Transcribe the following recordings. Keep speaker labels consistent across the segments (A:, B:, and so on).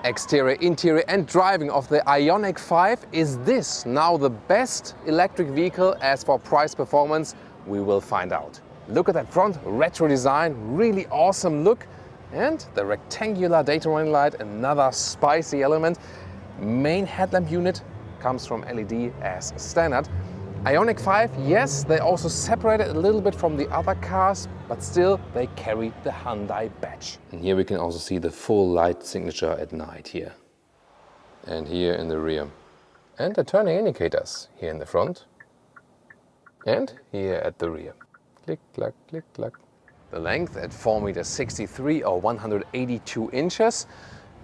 A: Exterior, interior and driving of the IONIQ 5. Is this now the best electric vehicle as for price performance? We will find out. Look at that front, retro design, really awesome look. And the rectangular daytime running light, another spicy element. Main headlamp unit comes from LED as standard. IONIQ 5, yes, they also separated a little bit from the other cars, but still they carry the Hyundai badge. And here we can also see the full light signature at night here. And here in the rear. And the turning indicators here in the front. And here at the rear. Click, clack, click, clack. The length at 4.63 meters or 182 inches.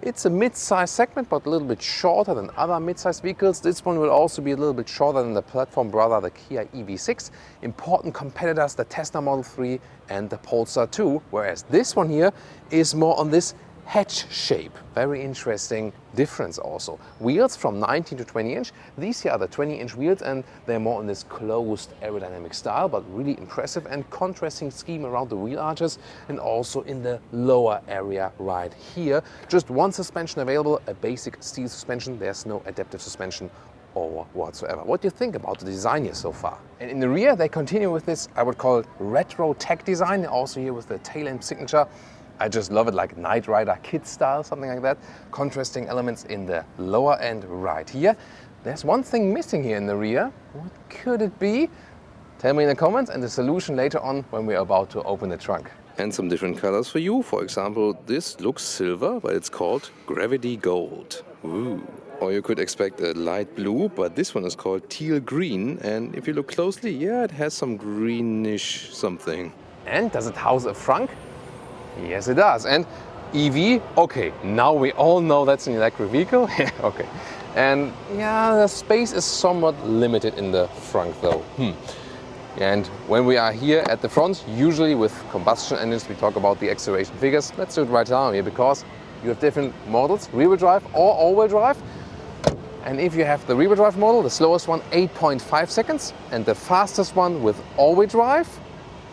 A: It's a mid-size segment, but a little bit shorter than other mid-size vehicles. This one will also be a little bit shorter than the platform brother, the Kia EV6. Important competitors, the Tesla Model 3 and the Polestar 2, whereas this one here is more on this hatch shape. Very interesting difference also. Wheels from 19 to 20 inch. These here are the 20-inch wheels and they're more in this closed aerodynamic style, but really impressive and contrasting scheme around the wheel arches and also in the lower area right here. Just one suspension available, a basic steel suspension. There's no adaptive suspension or whatsoever. What do you think about the design here so far? And in the rear, they continue with this, I would call it retro tech design, also here with the tail lamp signature. I just love it, like Knight Rider kit style, something like that. Contrasting elements in the lower end right here. There's one thing missing here in the rear. What could it be? Tell me in the comments and the solution later on when we're about to open the trunk. And some different colors for you. For example, this looks silver, but it's called Gravity Gold. Ooh. Or you could expect a light blue, but this one is called teal green. And if you look closely, yeah, it has some greenish something. And does it house a Frunk? Yes, it does. And EV, okay, now we all know that's an electric vehicle. Okay. And yeah, the space is somewhat limited in the front though. And when we are here at the front, usually with combustion engines, we talk about the acceleration figures. Let's do it right now here because you have different models, rear-wheel drive or all-wheel drive. And if you have the rear-wheel drive model, the slowest one 8.5 seconds and the fastest one with all-wheel drive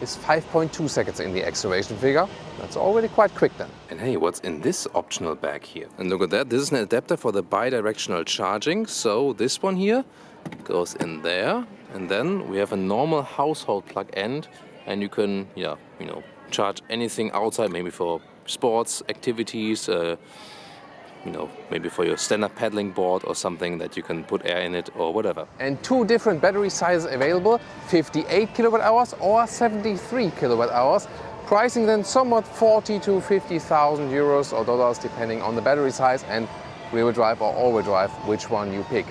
A: is 5.2 seconds in the acceleration figure. That's already quite quick then. And hey, what's in this optional bag here? And look at that, this is an adapter for the bi-directional charging. So this one here goes in there. And then we have a normal household plug end. And you can, charge anything outside, maybe for sports, activities, maybe for your stand-up paddling board or something that you can put air in it or whatever. And two different battery sizes available, 58 kilowatt hours or 73 kilowatt hours. Pricing then somewhat 40 to 50,000 euros or dollars depending on the battery size and rear-wheel drive or all-wheel drive, which one you pick.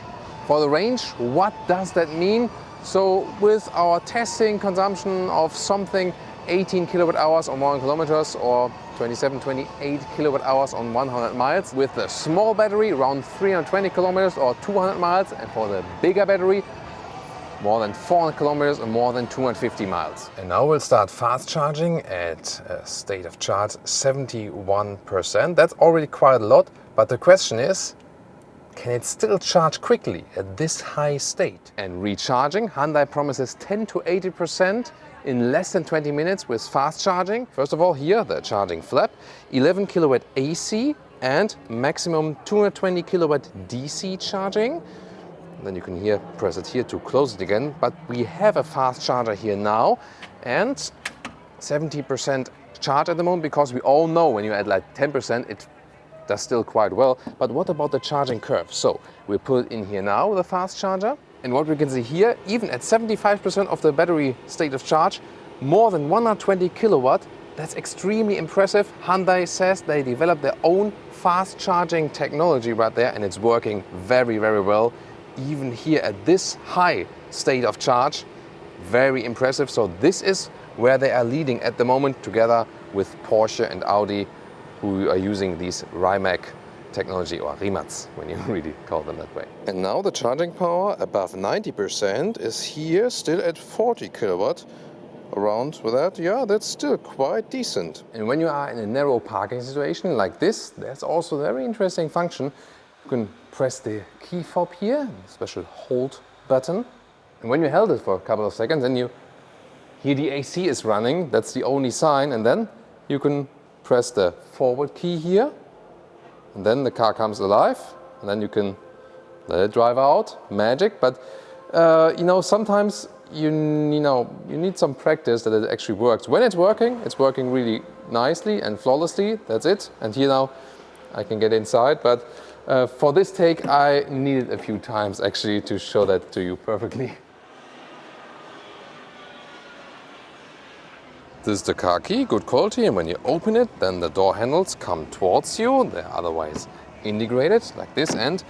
A: For the range, what does that mean? So with our testing consumption of something 18 kilowatt hours on 1 kilometers or 27, 28 kilowatt hours on 100 miles. With the small battery, around 320 kilometers or 200 miles. And for the bigger battery, more than 400 kilometers and more than 250 miles. And now we'll start fast charging at a state of charge 71%. That's already quite a lot, but the question is, can it still charge quickly at this high state? And recharging, Hyundai promises 10 to 80% in less than 20 minutes with fast charging. First of all, here the charging flap, 11 kilowatt AC and maximum 220 kilowatt DC charging. Then you can here press it here to close it again, but we have a fast charger here now and 70% charge at the moment because we all know when you add like 10% it does still quite well. But what about the charging curve? So we put it in here now with a fast charger. And what we can see here, even at 75% of the battery state of charge, more than 120 kilowatt, that's extremely impressive. Hyundai says they developed their own fast charging technology right there and it's working very, very well. Even here at this high state of charge, very impressive. So this is where they are leading at the moment together with Porsche and Audi, who are using these Rimac technology, or Rimacs, when you really call them that way. And now the charging power above 90% is here still at 40 kilowatt. Around with that, yeah, that's still quite decent. And when you are in a narrow parking situation like this, there's also a very interesting function. You can press the key fob here, special hold button. And when you held it for a couple of seconds, then you hear the AC is running. That's the only sign. And then you can press the forward key here. and then the car comes alive, and then you can let it drive out, magic. But you know, sometimes you need some practice that it actually works. When it's working really nicely and flawlessly, that's it. And here now I can get inside, but for this take I needed a few times actually to show that to you perfectly. This is the car key, good quality, and when you open it, then the door handles come towards you. They're otherwise integrated like this, and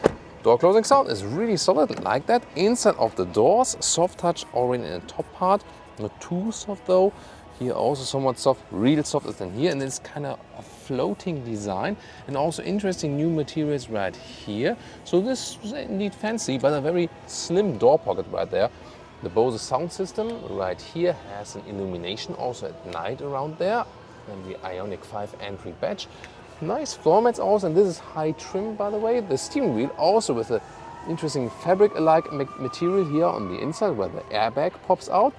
A: door closing sound is really solid like that. Inside of the doors, soft touch already in the top part, not too soft though. Here also somewhat soft, real soft than here, and it's kind of a floating design, and also interesting new materials right here. So this is indeed fancy, but a very slim door pocket right there. The Bose sound system right here has an illumination also at night around there, and the IONIQ 5 entry badge. Nice floor mats also, and this is high trim by the way. The steering wheel also with an interesting fabric-alike material here on the inside where the airbag pops out.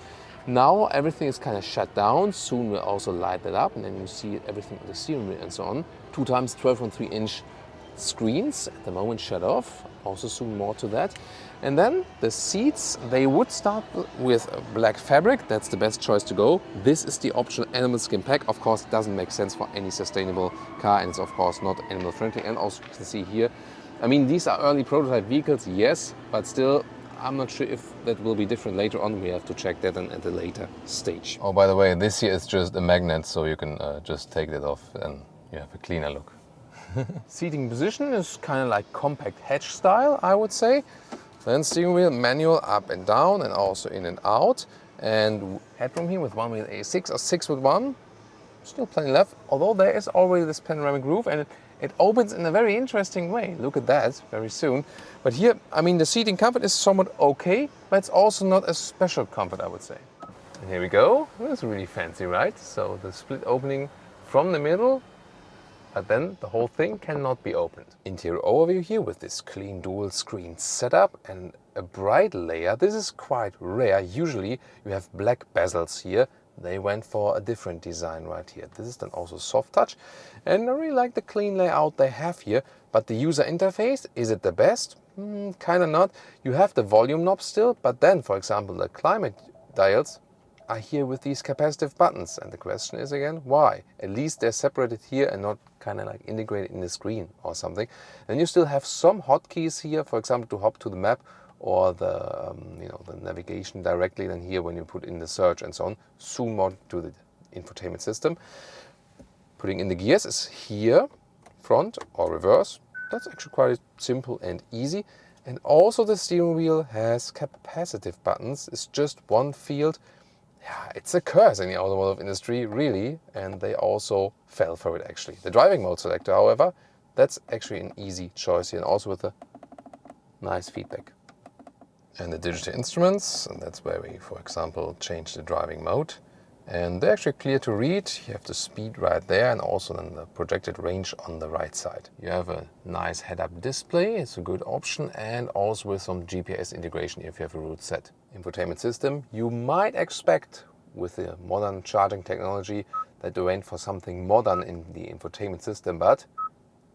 A: Now everything is kind of shut down. Soon we'll also light that up, and then you see everything on the steering wheel and so on. 2x 12.3-inch screens, at the moment shut off. Also soon more to that. And then the seats, they would start with black fabric. That's the best choice to go. This is the optional animal skin pack. Of course, it doesn't make sense for any sustainable car, and it's of course not animal friendly. And also you can see here, I mean, these are early prototype vehicles, yes, but still, I'm not sure if that will be different later on. We have to check that at a later stage. Oh, by the way, this here is just a magnet, so you can just take it off and you have a cleaner look. Seating position is kind of like compact hatch style, I would say. Then steering wheel manual up and down, and also in and out. And headroom here with 1.6 or 6'1". Still plenty left, although there is already this panoramic roof, and it opens in a very interesting way. Look at that, very soon. But here, I mean, the seating comfort is somewhat okay, but it's also not a special comfort, I would say. And here we go. That's really fancy, right? So the split opening from the middle, but then the whole thing cannot be opened. Interior overview here with this clean dual screen setup and a bright layer. This is quite rare. Usually you have black bezels here. They went for a different design right here. This is then also soft touch, and I really like the clean layout they have here. But the user interface, is it the best? Kind of not. You have the volume knob still, but then, for example, the climate dials are here with these capacitive buttons, and the question is again, why? At least they're separated here and not kind of like integrated in the screen or something. And you still have some hotkeys here, for example, to hop to the map or the the navigation directly. Then here when you put in the search and so on, zoom more to the infotainment system. Putting in the gears is here, front or reverse. That's actually quite simple and easy. And also the steering wheel has capacitive buttons. It's just one field. Yeah, it's a curse in the automotive industry, really, and they also fell for it actually. The driving mode selector, however, that's actually an easy choice here, and also with a nice feedback. And the digital instruments, and that's where we, for example, change the driving mode. And they're actually clear to read. You have the speed right there, and also then the projected range on the right side. You have a nice head-up display, it's a good option, and also with some GPS integration if you have a route set. Infotainment system, you might expect with the modern charging technology that they went for something modern in the infotainment system, but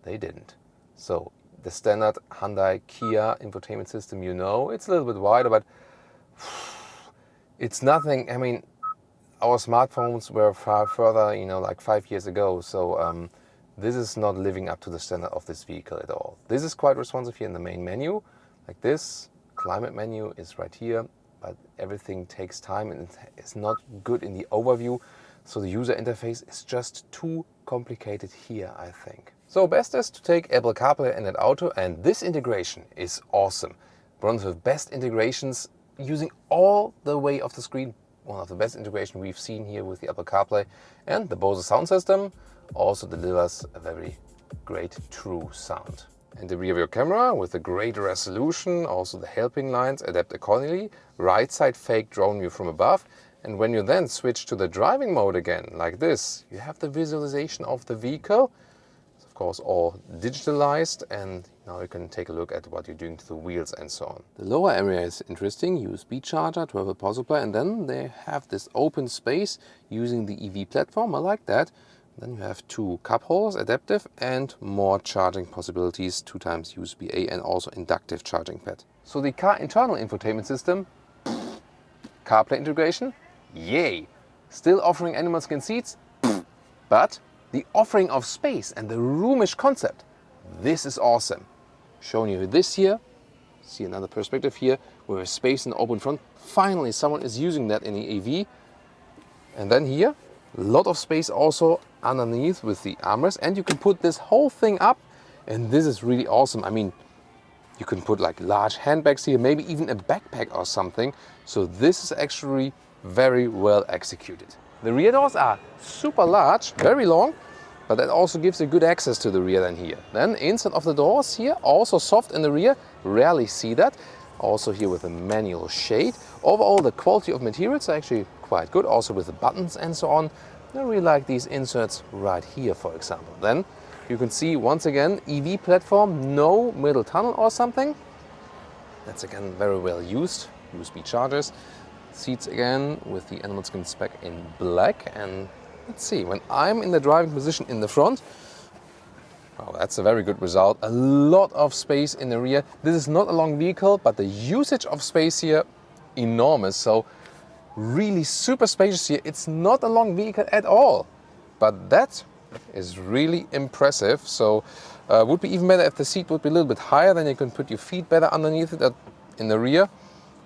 A: they didn't. So the standard Hyundai Kia infotainment system, it's a little bit wider, but it's nothing. I mean, our smartphones were far further, like 5 years ago. So this is not living up to the standard of this vehicle at all. This is quite responsive here in the main menu, like this. Climate menu is right here, but everything takes time and it's not good in the overview. So the user interface is just too complicated here, I think. So best is to take Apple CarPlay and Android Auto, and this integration is awesome. One of the best integrations using all the way of the screen. One of the best integration we've seen here with the Apple CarPlay, and the Bose sound system also delivers a very great true sound. And the rear view camera with a great resolution, also the helping lines adapt accordingly, right side fake drone view from above, and when you then switch to the driving mode again, like this, you have the visualization of the vehicle. It's of course all digitalized, and now you can take a look at what you're doing to the wheels and so on. The lower area is interesting, USB charger, 12-volt power supply, and then they have this open space using the EV platform. I like that. Then you have 2 cup holders, adaptive, and more charging possibilities, 2 times USB-A and also inductive charging pad. So the car internal infotainment system, CarPlay integration, yay! Still offering animal skin seats, but the offering of space and the roomish concept, this is awesome. Showing you this here, see another perspective here, with a space in the open front. Finally, someone is using that in the EV. And then here, a lot of space also underneath with the armrest, and you can put this whole thing up, and this is really awesome. I mean, you can put like large handbags here, maybe even a backpack or something. So this is actually very well executed. The rear doors are super large, very long, but that also gives you good access to the rear than here. Then inside of the doors here, also soft in the rear, rarely see that. Also here with a manual shade. Overall, the quality of materials are actually quite good, also with the buttons and so on. I really like these inserts right here, for example. Then you can see once again, EV platform, no middle tunnel or something. That's again very well used. USB chargers. Seats again with the animal skin spec in black. And let's see, when I'm in the driving position in the front, wow, that's a very good result. A lot of space in the rear. This is not a long vehicle, but the usage of space here, enormous. So really super spacious here. It's not a long vehicle at all, but that is really impressive. So would be even better if the seat would be a little bit higher, then you can put your feet better underneath it in the rear.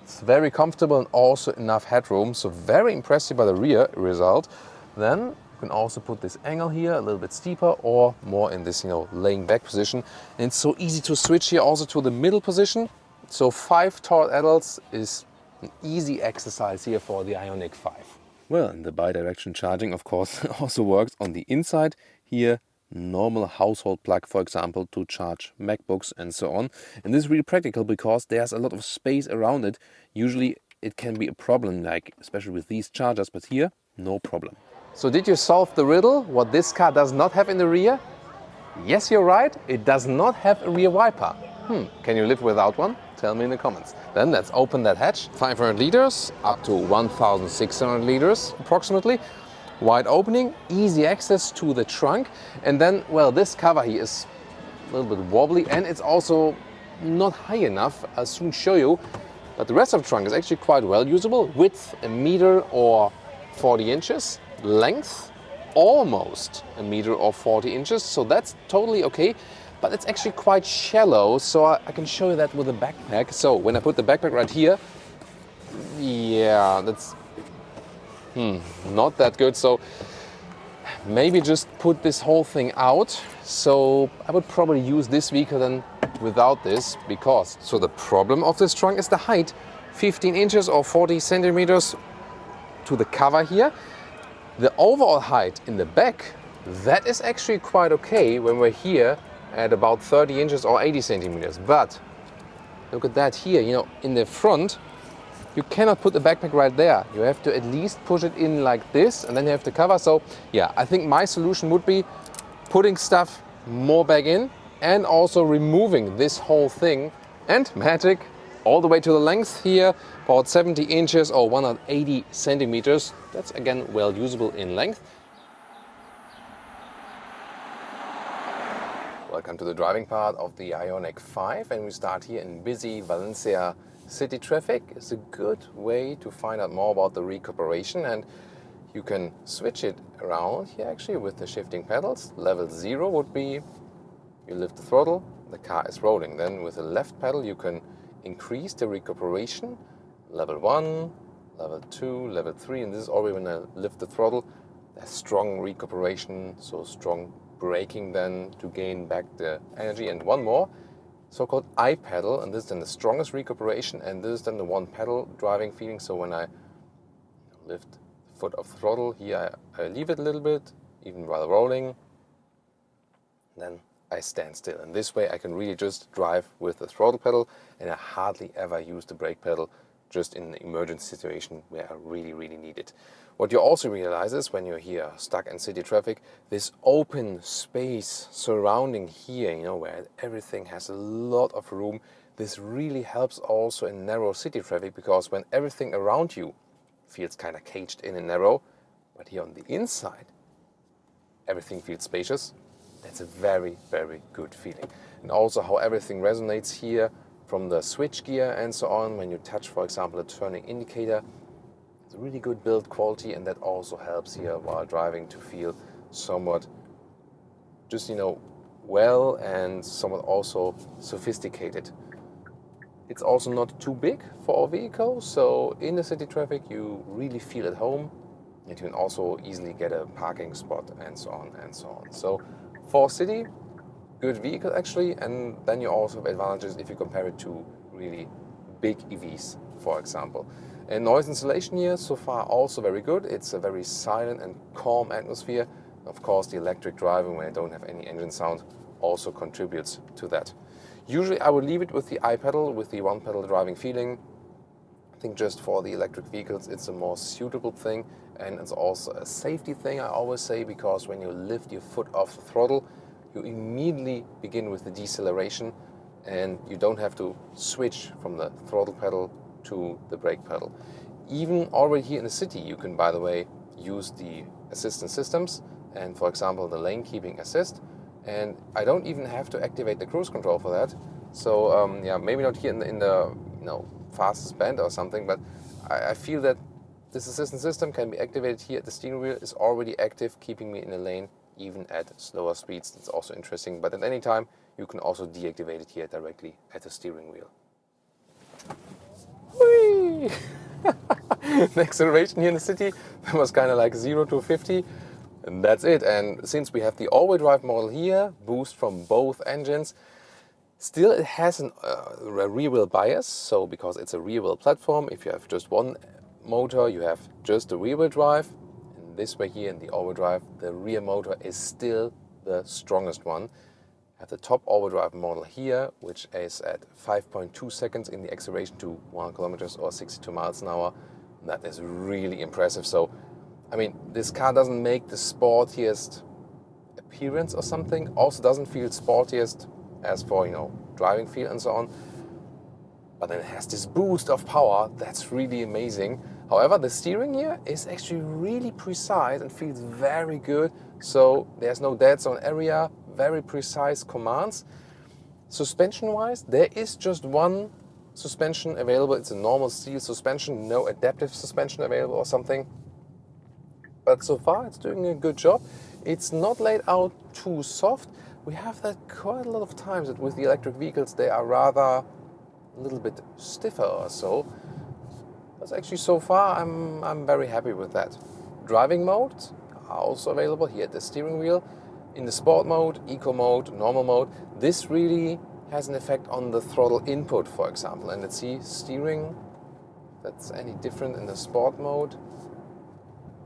A: It's very comfortable and also enough headroom. So very impressive by the rear result. Then you can also put this angle here a little bit steeper or more in this, laying back position. And it's so easy to switch here also to the middle position. So 5 tall adults is an easy exercise here for the IONIQ 5. Well, and the bi-directional charging, of course, also works on the inside. Here, normal household plug, for example, to charge MacBooks and so on. And this is really practical because there's a lot of space around it. Usually it can be a problem, like especially with these chargers, but here, no problem. So did you solve the riddle, what this car does not have in the rear? Yes, you're right, it does not have a rear wiper. Can you live without one? Tell me in the comments. Then let's open that hatch. 500 liters up to 1,600 liters approximately. Wide opening, easy access to the trunk. And then, well, this cover here is a little bit wobbly and it's also not high enough. I'll soon show you. But the rest of the trunk is actually quite well usable. Width 1 meter or 40 inches. Length almost 1 meter or 40 inches. So that's totally okay. But it's actually quite shallow, so I can show you that with a backpack. So when I put the backpack right here, yeah, that's not that good. So maybe just put this whole thing out. So I would probably use this vehicle then without this, because so the problem of this trunk is the height, 15 inches or 40 centimeters to the cover here. The overall height in the back, that is actually quite okay when we're here at about 30 inches or 80 centimeters. But look at that here, in the front, you cannot put the backpack right there. You have to at least push it in like this and then you have to cover. So yeah, I think my solution would be putting stuff more back in and also removing this whole thing, and magic, all the way to the length here, about 70 inches or 180 centimeters. That's again well usable in length. Welcome to the driving part of the IONIQ 5, and we start here in busy Valencia city traffic. It's a good way to find out more about the recuperation, and you can switch it around here actually with the shifting pedals. Level 0 would be you lift the throttle, the car is rolling. Then with the left pedal you can increase the recuperation. Level 1, level 2, level 3, and this is already when I lift the throttle. There's strong recuperation, so strong braking then to gain back the energy. And one more, so-called I pedal, and this is then the strongest recuperation, and this is then the one pedal driving feeling. So when I lift the foot off the throttle, here I leave it a little bit, even while rolling, then I stand still. And this way I can really just drive with the throttle pedal, and I hardly ever use the brake pedal, just in an emergency situation where I really, really need it. What you also realize is when you're here stuck in city traffic, this open space surrounding here, where everything has a lot of room, this really helps also in narrow city traffic, because when everything around you feels kind of caged in and narrow, but here on the inside, everything feels spacious. That's a very, very good feeling. And also how everything resonates here from the switch gear and so on. When you touch, for example, a turning indicator, it's a really good build quality, and that also helps here while driving to feel somewhat just, you know, well and somewhat also sophisticated. It's also not too big for our vehicle, so in the city traffic you really feel at home, and you can also easily get a parking spot and so on and so on. So for city, good vehicle actually, and then you also have advantages if you compare it to really big EVs, for example. And noise insulation here so far also very good. It's a very silent and calm atmosphere. Of course, the electric driving, when I don't have any engine sound, also contributes to that. Usually I would leave it with the I-pedal, with the one-pedal driving feeling. I think just for the electric vehicles it's a more suitable thing, and it's also a safety thing, I always say, because when you lift your foot off the throttle, you immediately begin with the deceleration, and you don't have to switch from the throttle pedal to the brake pedal. Even already here in the city you can, by the way, use the assistance systems and, for example, the lane keeping assist, and I don't even have to activate the cruise control for that. So yeah, maybe not here in the fastest band or something, but I feel that this assistance system can be activated here at the steering wheel, is already active, keeping me in the lane even at slower speeds. That's also interesting, but at any time you can also deactivate it here directly at the steering wheel. Whee! The acceleration here in the city, that was kind of like 0 to 50, and that's it. And since we have the all-wheel drive model here, boost from both engines, still it has a rear-wheel bias. So because it's a rear-wheel platform, if you have just one motor, you have just the rear-wheel drive. And this way here in the all-wheel drive, the rear motor is still the strongest one. I have the top all-wheel drive model here, which is at 5.2 seconds in the acceleration to 100 kilometers or 62 miles an hour. That is really impressive. So, I mean, this car doesn't make the sportiest appearance or something. Also doesn't feel sportiest as for, driving feel and so on. But then it has this boost of power. That's really amazing. However, the steering here is actually really precise and feels very good. So there's no dead zone area, very precise commands. Suspension-wise, there is just one suspension available. It's a normal steel suspension, no adaptive suspension available or something. But so far it's doing a good job. It's not laid out too soft. We have that quite a lot of times that with the electric vehicles they are rather a little bit stiffer or so. But actually so far I'm very happy with that. Driving modes are also available here at the steering wheel. In the sport mode, eco mode, normal mode, this really has an effect on the throttle input, for example. And let's see, steering, that's any different in the sport mode.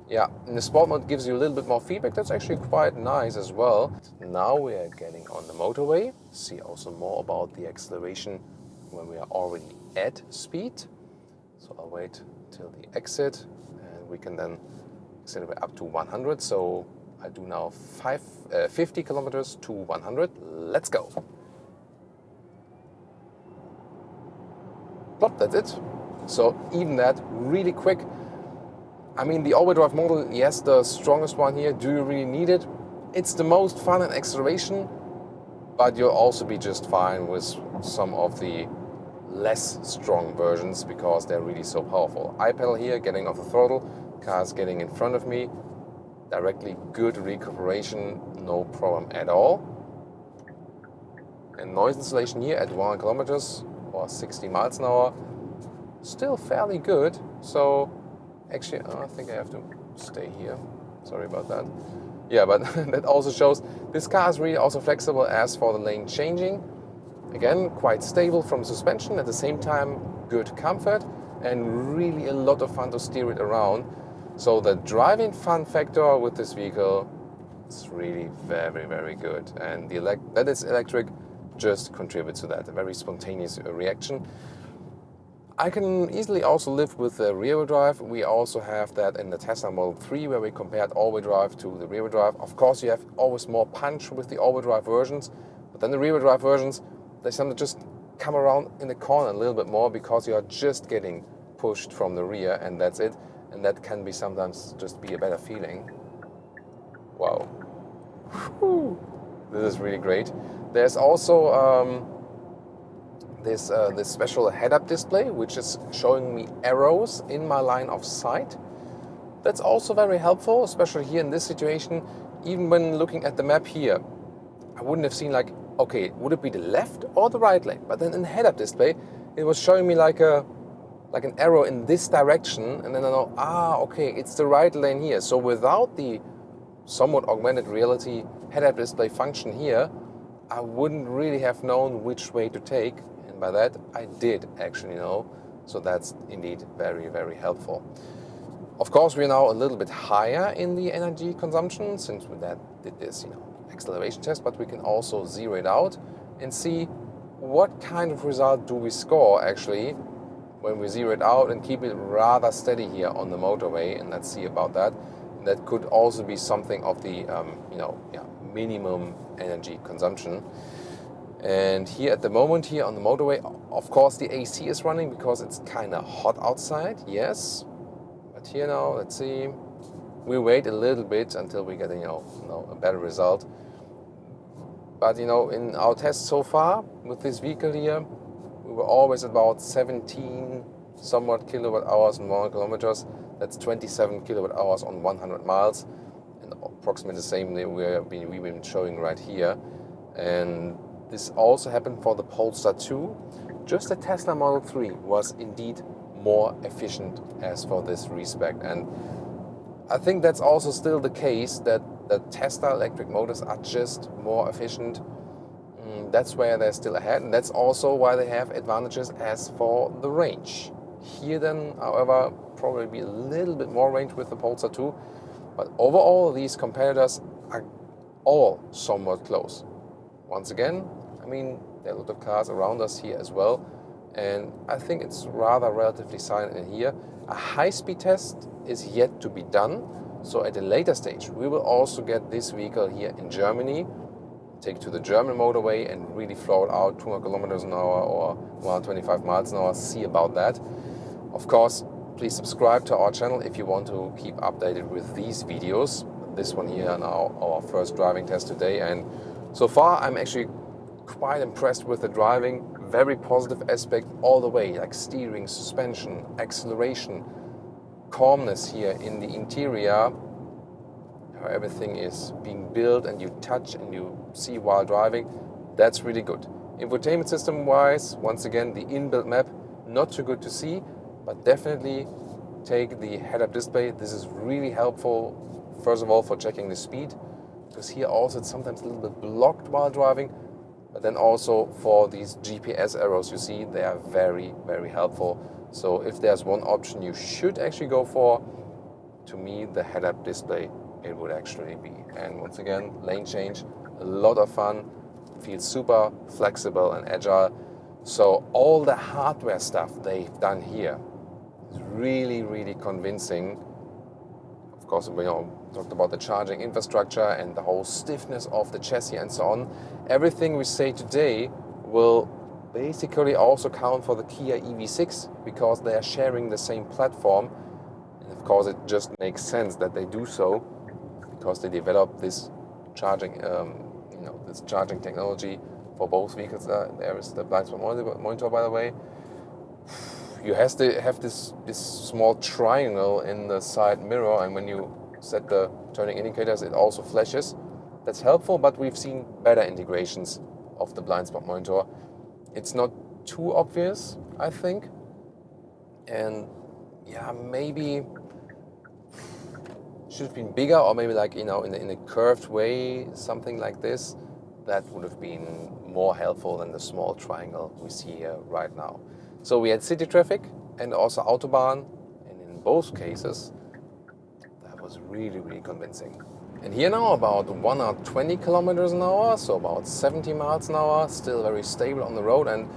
A: Yeah, in the sport mode gives you a little bit more feedback. That's actually quite nice as well. Now we are getting on the motorway. See also more about the acceleration when we are already at speed. So I'll wait till the exit and we can then accelerate up to 100. So I do now 50 kilometers to 100. Let's go. Plop, that's it. So even that, really quick. I mean, the all-wheel drive model, yes, the strongest one here. Do you really need it? It's the most fun in acceleration, but you'll also be just fine with some of the less strong versions because they're really so powerful. I-pedal here, getting off the throttle, car's getting in front of me. Directly good recuperation, no problem at all. And noise insulation here at 100 kilometers or 60 miles an hour, still fairly good. So actually, I think I have to stay here. Sorry about that. Yeah, but that also shows this car is really also flexible as for the lane changing. Again, quite stable from suspension, at the same time good comfort and really a lot of fun to steer it around. So the driving fun factor with this vehicle is really very, very good. And that it's electric just contributes to that, a very spontaneous reaction. I can easily also live with the rear-wheel drive. We also have that in the Tesla Model 3 where we compared all-wheel drive to the rear-wheel drive. Of course, you have always more punch with the all-wheel drive versions, but then the rear-wheel drive versions, they sometimes just come around in the corner a little bit more because you are just getting pushed from the rear and that's it. And that can be sometimes just be a better feeling. Wow. Whew. This is really great. There's also this special head-up display, which is showing me arrows in my line of sight. That's also very helpful, especially here in this situation. Even when looking at the map here, I wouldn't have seen like, okay, would it be the left or the right lane? But then in the head-up display, it was showing me like an arrow in this direction, and then I know, okay, it's the right lane here. So without the somewhat augmented reality head-up display function here, I wouldn't really have known which way to take. And by that, I did actually know. So that's indeed very, very helpful. Of course, we're now a little bit higher in the energy consumption since we did this, acceleration test, but we can also zero it out and see what kind of result do we score actually when we zero it out and keep it rather steady here on the motorway. And let's see about that. And that could also be something of the minimum energy consumption. And here at the moment here on the motorway, of course the AC is running because it's kind of hot outside, yes. But here now, let's see, we wait a little bit until we get a better result. But in our tests so far with this vehicle here, we were always about 17 somewhat kilowatt hours on 100 kilometers. That's 27 kilowatt hours on 100 miles, and approximately the same we've been showing right here. And this also happened for the Polestar 2. Just the Tesla Model 3 was indeed more efficient as for this respect. And I think that's also still the case, that the Tesla electric motors are just more efficient. That's where they're still ahead, and that's also why they have advantages as for the range. Here then, however, probably be a little bit more range with the Polestar 2, but overall these competitors are all somewhat close. Once again, there are a lot of cars around us here as well, and I think it's rather relatively silent in here. A high-speed test is yet to be done, so at a later stage we will also get this vehicle here in Germany, take to the German motorway and really floor it out 200 kilometers an hour or 125 miles an hour, see about that. Of course, please subscribe to our channel if you want to keep updated with these videos. This one here now, our first driving test today, and so far I'm actually quite impressed with the driving. Very positive aspect all the way, like steering, suspension, acceleration, calmness here in the interior, how everything is being built and you touch and you see while driving. That's really good. Infotainment system wise, once again, the inbuilt map, not too good to see, but definitely take the head-up display. This is really helpful, first of all, for checking the speed, because here also it's sometimes a little bit blocked while driving, but then also for these GPS arrows, you see, they are very, very helpful. So if there's one option you should actually go for, to me, the head-up display, it would actually be. And once again, lane change, a lot of fun, feels super flexible and agile. So all the hardware stuff they've done here is really, really convincing. Of course, we talked about the charging infrastructure and the whole stiffness of the chassis and so on. Everything we say today will basically also count for the Kia EV6 because they are sharing the same platform. And of course, it just makes sense that they do so because they developed this charging, this charging technology for both vehicles. There is the blind spot monitor, by the way. You have to have this small triangle in the side mirror, and when you set the turning indicators, it also flashes. That's helpful, but we've seen better integrations of the blind spot monitor. It's not too obvious, I think. And yeah, maybe should have been bigger, or maybe like in a curved way, something like this. That would have been more helpful than the small triangle we see here right now. So we had city traffic and also Autobahn, and in both cases, that was really, really convincing. And here now about 120 kilometers an hour, so about 70 miles an hour, still very stable on the road, and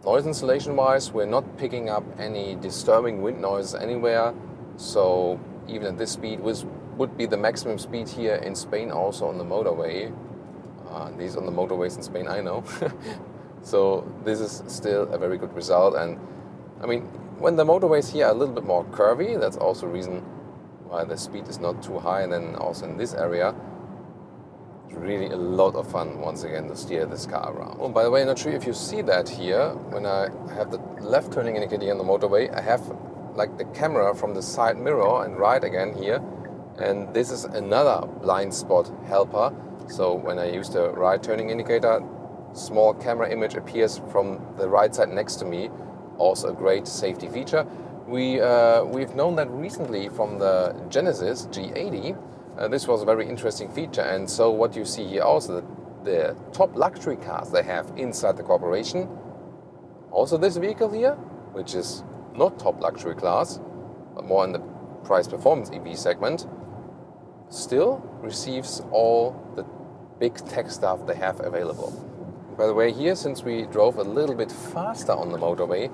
A: noise insulation wise, we're not picking up any disturbing wind noise anywhere. So even at this speed, which would be the maximum speed here in Spain, also on the motorway. These on the motorways in Spain, I know. So this is still a very good result. And when the motorways here are a little bit more curvy, that's also a reason why the speed is not too high. And then also in this area, really a lot of fun once again to steer this car around. Oh, by the way, not sure if you see that here, when I have the left turning indicator on the motorway, I have like the camera from the side mirror and right again here, and this is another blind spot helper. So when I use the right turning indicator, small camera image appears from the right side next to me, also a great safety feature. We've known that recently from the Genesis G80. This was a very interesting feature, and so what you see here also, the top luxury cars they have inside the corporation. Also this vehicle here, which is not top luxury class, but more in the price performance EV segment, still receives all the big tech stuff they have available. By the way, here, since we drove a little bit faster on the motorway,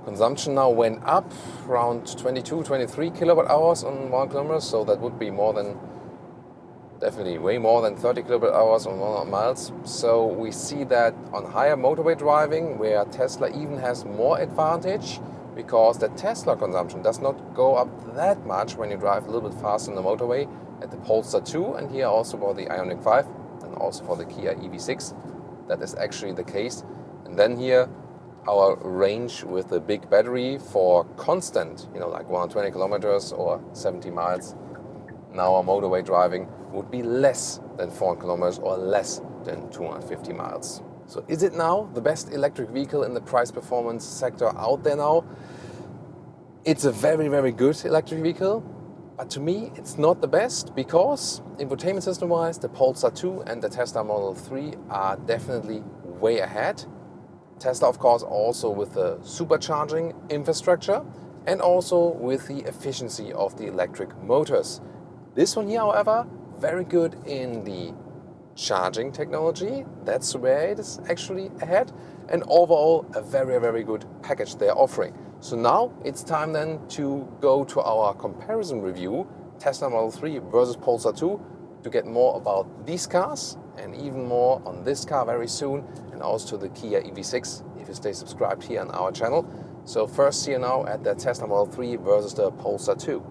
A: consumption now went up around 22, 23 kilowatt hours on 1 kilometer, so that would be more than, definitely way more than 30 kilowatt hours on 100 miles. So we see that on higher motorway driving, where Tesla even has more advantage, because the Tesla consumption does not go up that much when you drive a little bit faster on the motorway at the Polestar 2, and here also for the IONIQ 5, and also for the Kia EV6. That is actually the case. And then here, our range with the big battery for constant, like 120 kilometers or 70 miles. Now our motorway driving would be less than 400 kilometers or less than 250 miles. So is it now the best electric vehicle in the price performance sector out there now? It's a very, very good electric vehicle, but to me it's not the best, because infotainment system wise the Polestar 2 and the Tesla Model 3 are definitely way ahead. Tesla, of course, also with the supercharging infrastructure and also with the efficiency of the electric motors. This one here, however, very good in the charging technology. That's where it is actually ahead. And overall, a very, very good package they're offering. So now it's time then to go to our comparison review, Tesla Model 3 versus Polestar 2, to get more about these cars and even more on this car very soon, and also the Kia EV6 if you stay subscribed here on our channel. So first, see you now at the Tesla Model 3 versus the Polestar 2.